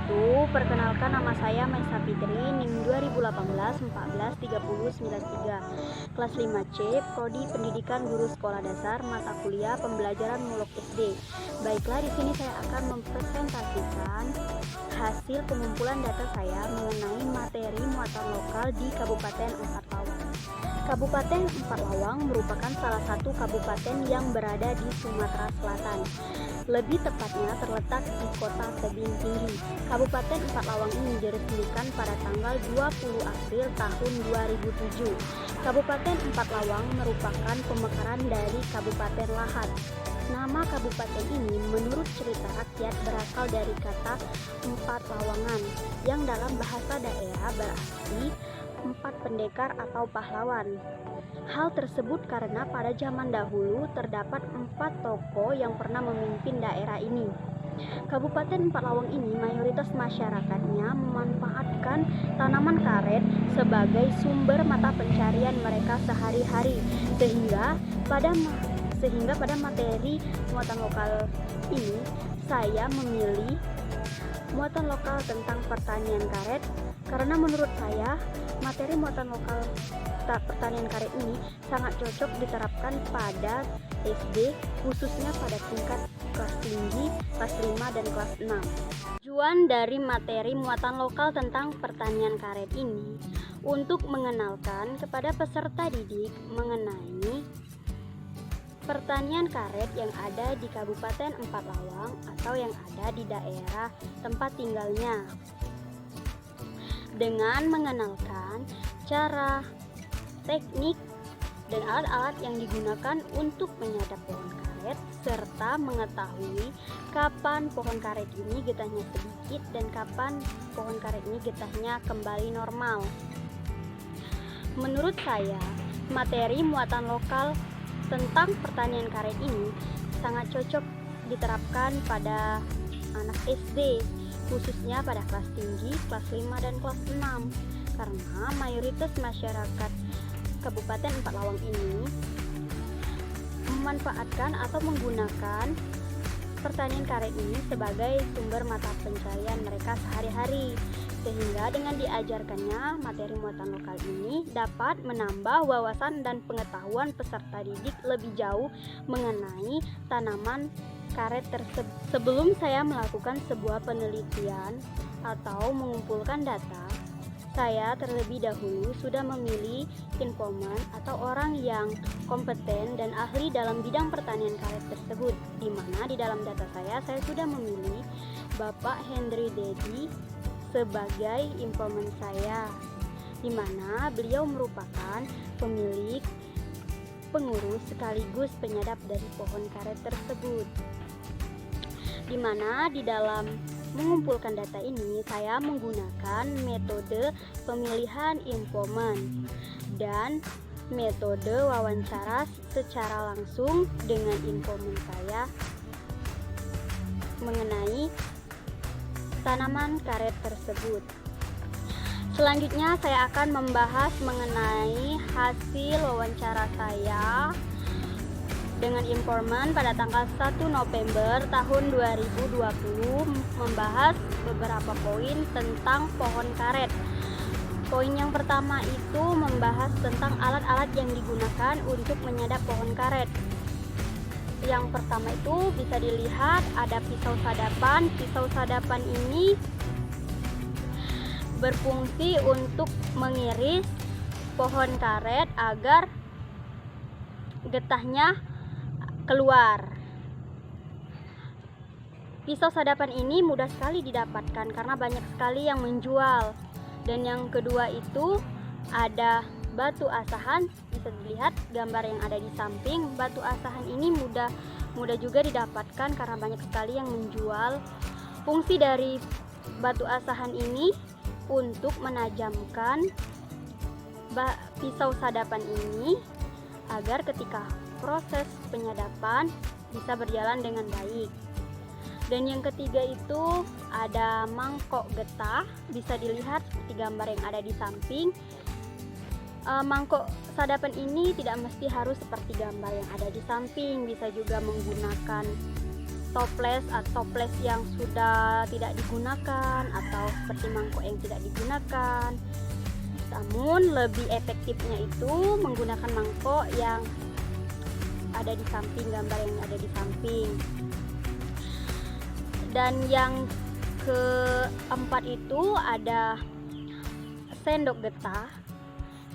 wabarakatuh. Perkenalkan, nama saya Maisa Fitri, NIM 2018 14 30 93, kelas 5C, Prodi Pendidikan Guru Sekolah Dasar, mata kuliah Pembelajaran Mulok SD. Baiklah, di sini saya akan mempresentasikan hasil pengumpulan data saya mengenai materi muatan lokal di Kabupaten Empat Lawang. Kabupaten Empat Lawang merupakan salah satu kabupaten yang berada di Sumatera Selatan. Lebih tepatnya terletak di kota Tebing Tinggi. Kabupaten Empat Lawang ini diresmikan pada tanggal 20 April tahun 2007. Kabupaten Empat Lawang merupakan pemekaran dari Kabupaten Lahat. Nama kabupaten ini menurut cerita rakyat berasal dari kata empat lawangan yang dalam bahasa daerah berarti empat pendekar atau pahlawan. Hal tersebut karena pada zaman dahulu terdapat empat tokoh yang pernah memimpin daerah ini. Kabupaten Empat Lawang ini mayoritas masyarakatnya memanfaatkan tanaman karet sebagai sumber mata pencarian mereka sehari-hari, sehingga pada materi muatan lokal ini saya memilih muatan lokal tentang pertanian karet karena menurut saya materi muatan lokal pertanian karet ini sangat cocok diterapkan pada SD, khususnya pada tingkat kelas tinggi, kelas 5 dan kelas 6. Tujuan dari materi muatan lokal tentang pertanian karet ini untuk mengenalkan kepada peserta didik mengenai pertanian karet yang ada di Kabupaten Empat Lawang atau yang ada di daerah tempat tinggalnya, dengan mengenalkan cara, teknik, dan alat-alat yang digunakan untuk menyadap pohon karet, serta mengetahui kapan pohon karet ini getahnya sedikit dan kapan pohon karet ini getahnya kembali normal. Menurut saya, materi muatan lokal tentang pertanian karet ini sangat cocok diterapkan pada anak SD, khususnya pada kelas tinggi, kelas 5 dan kelas 6, karena mayoritas masyarakat Kabupaten Empat Lawang ini memanfaatkan atau menggunakan pertanian karet ini sebagai sumber mata pencarian mereka sehari-hari, sehingga dengan diajarkannya materi muatan lokal ini dapat menambah wawasan dan pengetahuan peserta didik lebih jauh mengenai tanaman karet tersebut. Sebelum saya melakukan sebuah penelitian atau mengumpulkan data, saya terlebih dahulu sudah memilih informan atau orang yang kompeten dan ahli dalam bidang pertanian karet tersebut, di mana di dalam data saya sudah memilih Bapak Hendri Dedi sebagai informan saya, di mana beliau merupakan pemilik, pengurus sekaligus penyadap dari pohon karet tersebut. Di mana di dalam mengumpulkan data ini saya menggunakan metode pemilihan informan dan metode wawancara secara langsung dengan informan saya mengenai tanaman karet tersebut. Selanjutnya saya akan membahas mengenai hasil wawancara saya dengan informan pada tanggal 1 November tahun 2020, membahas beberapa poin tentang pohon karet. Poin yang pertama itu membahas tentang alat-alat yang digunakan untuk menyadap pohon karet. Yang pertama itu bisa dilihat ada pisau sadapan. Pisau sadapan ini berfungsi untuk mengiris pohon karet agar getahnya keluar. Pisau sadapan ini mudah sekali didapatkan karena banyak sekali yang menjual. Dan yang kedua itu ada batu asahan. Bisa dilihat gambar yang ada di samping. Batu asahan ini mudah juga didapatkan karena banyak sekali yang menjual. Fungsi dari batu asahan ini untuk menajamkan pisau sadapan ini agar ketika proses penyadapan bisa berjalan dengan baik. Dan yang ketiga itu ada mangkok getah, bisa dilihat seperti gambar yang ada di samping. Mangkok sadapan ini tidak mesti harus seperti gambar yang ada di samping, bisa juga menggunakan toples yang sudah tidak digunakan atau seperti mangkok yang tidak digunakan. Namun lebih efektifnya itu menggunakan mangkok yang ada di samping, gambar yang ada di samping. Dan yang keempat itu ada sendok getah.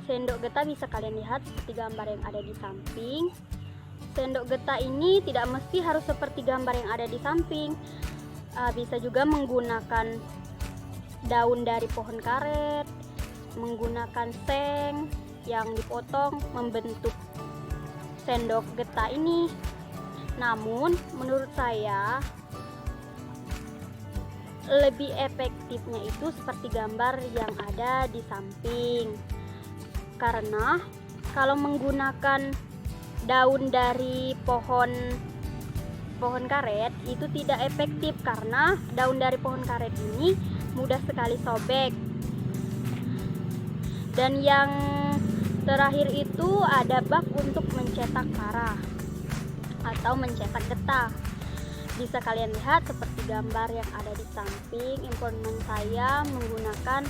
Sendok getah bisa kalian lihat seperti gambar yang ada di samping. Sendok getah ini tidak mesti harus seperti gambar yang ada di samping. Bisa juga menggunakan daun dari pohon karet, menggunakan seng yang dipotong membentuk sendok getah ini. Namun menurut saya lebih efektifnya itu seperti gambar yang ada di samping. Karena kalau menggunakan daun dari pohon karet itu tidak efektif, karena daun dari pohon karet ini mudah sekali sobek. Dan yang terakhir itu ada bak untuk mencetak parah atau mencetak getah. Bisa kalian lihat seperti gambar yang ada di samping. Informan saya menggunakan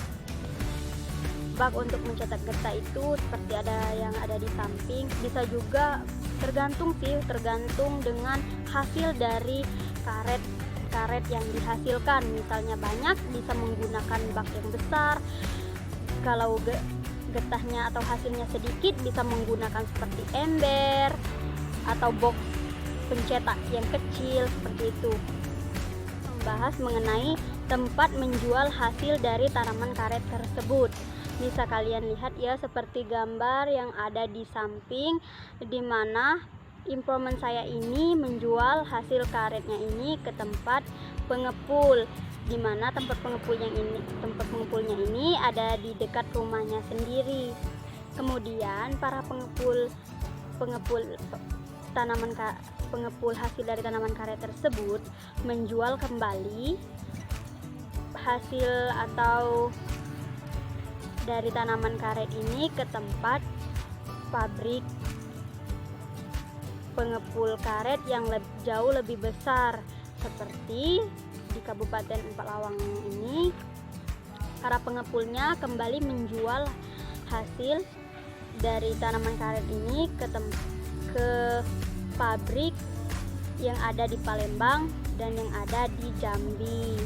bak untuk mencetak getah itu seperti yang ada di samping. Bisa juga tergantung dengan hasil dari karet yang dihasilkan. Misalnya banyak, bisa menggunakan bak yang besar. Kalau getahnya atau hasilnya sedikit, bisa menggunakan seperti ember atau box pencetak yang kecil seperti itu. Membahas mengenai tempat menjual hasil dari tanaman karet tersebut. Bisa kalian lihat ya seperti gambar yang ada di samping, di mana informan saya ini menjual hasil karetnya ini ke tempat pengepul, di mana tempat pengepulnya ini ada di dekat rumahnya sendiri. Kemudian para pengepul hasil dari tanaman karet tersebut menjual kembali hasil atau dari tanaman karet ini ke tempat pabrik pengepul karet yang jauh lebih besar, seperti di Kabupaten Empat Lawang ini. Para pengepulnya kembali menjual hasil dari tanaman karet ini ke pabrik yang ada di Palembang dan yang ada di Jambi.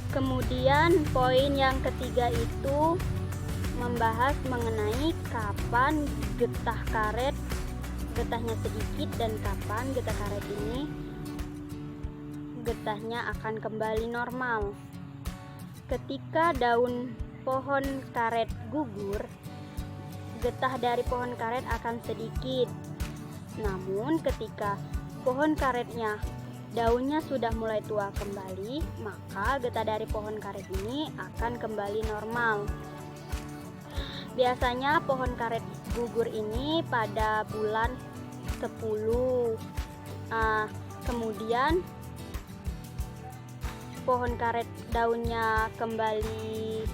Kemudian poin yang ketiga itu membahas mengenai kapan getahnya sedikit dan kapan getah karet ini getahnya akan kembali normal. Ketika daun pohon karet gugur, getah dari pohon karet akan sedikit. Namun ketika pohon karetnya daunnya sudah mulai tua kembali, maka getah dari pohon karet ini akan kembali normal. Biasanya pohon karet gugur ini pada bulan 10. Kemudian pohon karet daunnya kembali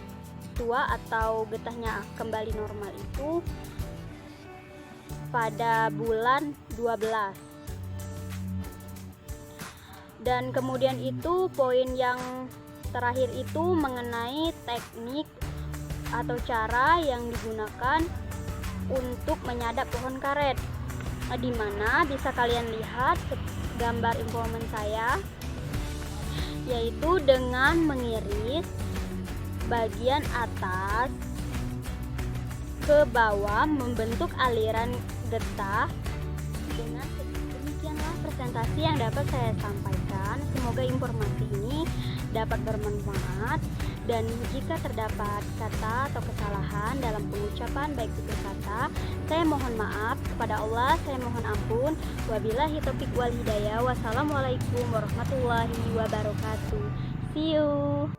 tua atau getahnya kembali normal itu pada bulan 12. Dan kemudian itu poin yang terakhir itu mengenai teknik atau cara yang digunakan untuk menyadap pohon karet, di mana bisa kalian lihat gambar informan saya, yaitu dengan mengiris bagian atas ke bawah membentuk aliran getah. Dengan demikianlah presentasi yang dapat saya sampaikan. Semoga informasi ini dapat bermanfaat, dan jika terdapat kata atau kesalahan dalam pengucapan baik tutur kata, saya mohon maaf kepada Allah, saya mohon ampun. Wabillahi taufiq wal hidayah. Wassalamualaikum warahmatullahi wabarakatuh. See you.